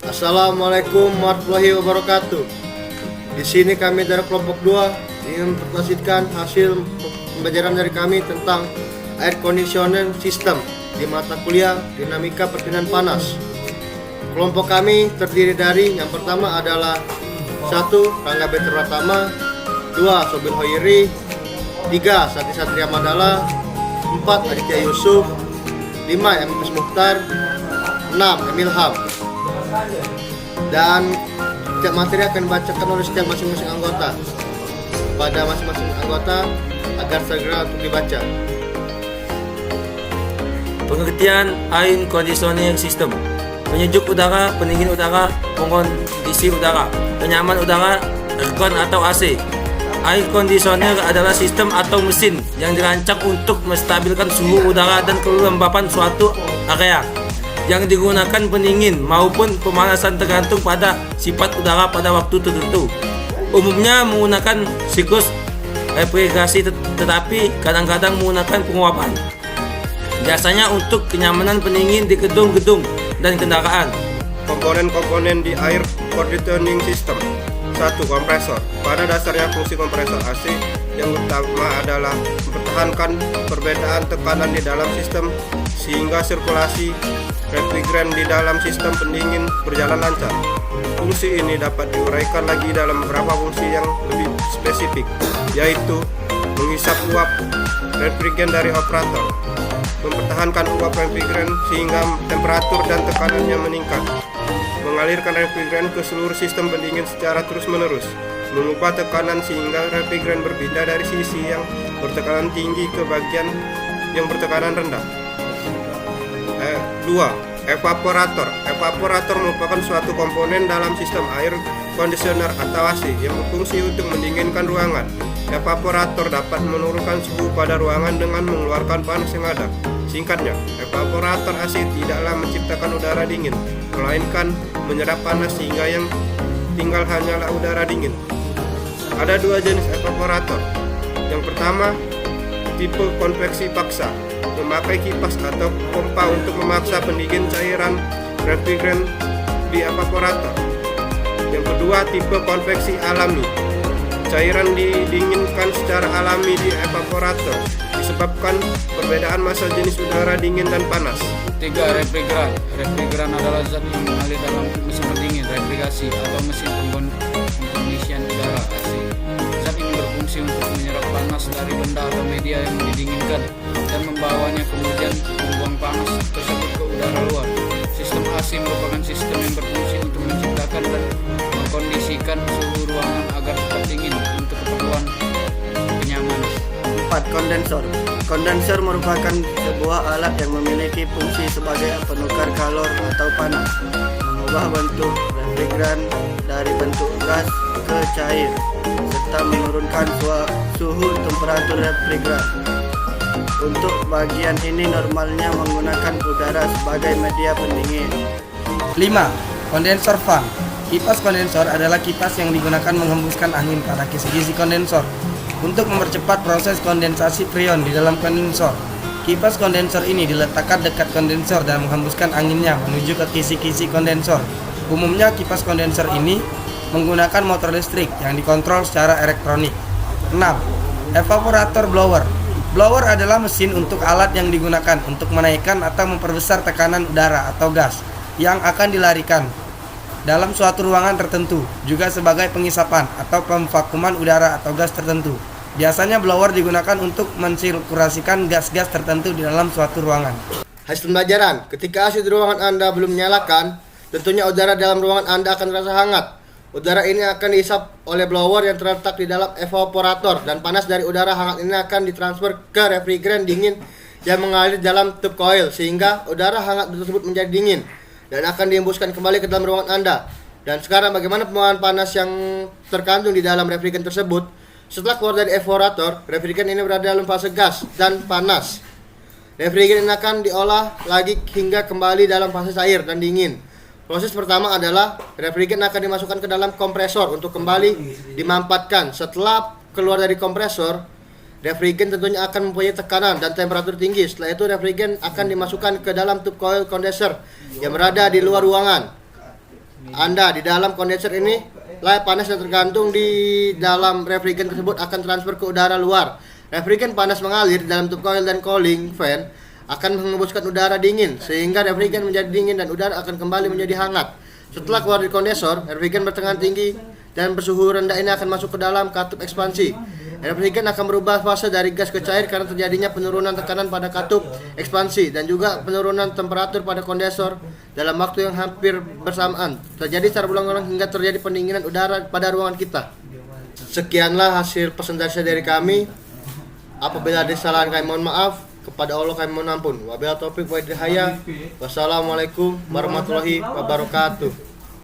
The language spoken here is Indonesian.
Assalamualaikum warahmatullahi wabarakatuh. Di sini kami dari kelompok 2 ingin mempresentasikan hasil pembelajaran dari kami tentang air conditioning system di mata kuliah dinamika perpindahan panas. Kelompok kami terdiri dari yang pertama adalah 1. Rangga Beter Pratama, 2. Sobil Hoiri, 3. Sati Satria Mandala, 4. Aditya Yusuf, 5. Emis Mukhtar, 6. Emil Ham. Dan setiap materi akan dibacakan oleh setiap masing-masing anggota pada masing-masing anggota agar segera untuk dibaca. Pengertian air conditioning system: penyejuk udara, pendingin udara, pengkondisi udara, penyaman udara, aircon atau AC. Air conditioner adalah sistem atau mesin yang dirancang untuk menstabilkan suhu udara dan kelembapan suatu area, yang digunakan pendingin maupun pemanasan tergantung pada sifat udara pada waktu tertentu. Umumnya menggunakan siklus refrigerasi, tetapi kadang-kadang menggunakan penguapan. Biasanya untuk kenyamanan pendingin di gedung-gedung dan kendaraan. Komponen-komponen di air conditioning system. 1. Kompresor. Pada dasarnya fungsi kompresor AC yang utama adalah mempertahankan perbedaan tekanan di dalam sistem sehingga sirkulasi refrigeran di dalam sistem pendingin berjalan lancar. Fungsi ini dapat diuraikan lagi dalam beberapa fungsi yang lebih spesifik, yaitu menghisap uap refrigeran dari operator, mempertahankan uap refrigeran sehingga temperatur dan tekanannya meningkat, mengalirkan refrigeran ke seluruh sistem pendingin secara terus-menerus, mengubah tekanan sehingga refrigeran berpindah dari sisi yang bertekanan tinggi ke bagian yang bertekanan rendah. 2. Evaporator. Evaporator merupakan suatu komponen dalam sistem air conditioner atau AC yang berfungsi untuk mendinginkan ruangan. Evaporator dapat menurunkan suhu pada ruangan dengan mengeluarkan panas yang ada. Singkatnya, evaporator AC tidaklah menciptakan udara dingin, melainkan menyerap panas sehingga yang tinggal hanyalah udara dingin. Ada 2 jenis evaporator. Yang pertama, tipe konveksi paksa, memakai kipas atau pompa untuk memaksa pendingin cairan refrigeran di evaporator. Yang kedua, tipe konveksi alami. Cairan didinginkan secara alami di evaporator disebabkan perbedaan massa jenis udara dingin dan panas. 3. Refrigeran. Refrigeran adalah zat yang mengalir dalam mesin pendingin, refrigerasi atau mesin pengkondisian udara AC. Zat ini berfungsi untuk menyerap panas dari benda atau media yang didinginkan dan membawanya, kemudian membuang panas tersebut ke udara luar. Sistem AC merupakan sistem yang berfungsi untuk menciptakan dan mengkondisikan suhu ruangan agar tetap dingin untuk keperluan kenyamanan. 4. Kondensor. Kondensor merupakan sebuah alat yang memiliki fungsi sebagai penukar kalor atau panas, mengubah bentuk refrigeran dari bentuk gas ke cair, serta menurunkan suhu temperatur refrigeran. Untuk bagian ini normalnya menggunakan udara sebagai media pendingin. 5. Kondensor fan. Kipas kondensor adalah kipas yang digunakan menghembuskan angin pada kisi-kisi kondensor untuk mempercepat proses kondensasi freon di dalam kondensor. Kipas kondensor ini diletakkan dekat kondensor dan menghembuskan anginnya menuju ke kisi-kisi kondensor. Umumnya kipas kondensor ini menggunakan motor listrik yang dikontrol secara elektronik. 6. Evaporator blower. Blower adalah mesin untuk alat yang digunakan untuk menaikkan atau memperbesar tekanan udara atau gas yang akan dilarikan dalam suatu ruangan tertentu, juga sebagai pengisapan atau pemvakuman udara atau gas tertentu. Biasanya blower digunakan untuk mensirkulasikan gas-gas tertentu di dalam suatu ruangan. Hasil pembelajaran: ketika AC di ruangan Anda belum menyalakan, tentunya udara dalam ruangan Anda akan terasa hangat. Udara ini akan dihisap oleh blower yang terletak di dalam evaporator, dan panas dari udara hangat ini akan ditransfer ke refrigeran dingin yang mengalir dalam tube coil, sehingga udara hangat tersebut menjadi dingin dan akan dihembuskan kembali ke dalam ruangan Anda. Dan sekarang bagaimana pembuangan panas yang terkandung di dalam refrigeran tersebut? Setelah keluar dari evaporator, refrigeran ini berada dalam fase gas dan panas. Refrigeran ini akan diolah lagi hingga kembali dalam fase cair dan dingin. Proses pertama adalah refrigeran akan dimasukkan ke dalam kompresor untuk kembali dimampatkan. Setelah keluar dari kompresor, refrigeran tentunya akan mempunyai tekanan dan temperatur tinggi. Setelah itu refrigeran akan dimasukkan ke dalam tube coil condenser yang berada di luar ruangan. Anda di dalam kondenser ini, panas yang tergantung di dalam refrigerant tersebut akan transfer ke udara luar. Refrigerant panas mengalir di dalam tube coil dan cooling fan akan mengembuskan udara dingin sehingga refrigerant menjadi dingin dan udara akan kembali menjadi hangat. Setelah keluar dari kondensor, refrigerant bertekanan tinggi dan bersuhu rendah ini akan masuk ke dalam katup ekspansi. Refrigerant akan berubah fase dari gas ke cair karena terjadinya penurunan tekanan pada katup ekspansi dan juga penurunan temperatur pada kondensor dalam waktu yang hampir bersamaan. Terjadi secara berulang-ulang hingga terjadi pendinginan udara pada ruangan kita. Sekianlah hasil presentasi dari kami. Apabila ada kesalahan kami mohon maaf, kepada Allah kami mohon ampun. Wabillahi taufiq wal hidayah. Wassalamualaikum warahmatullahi wabarakatuh.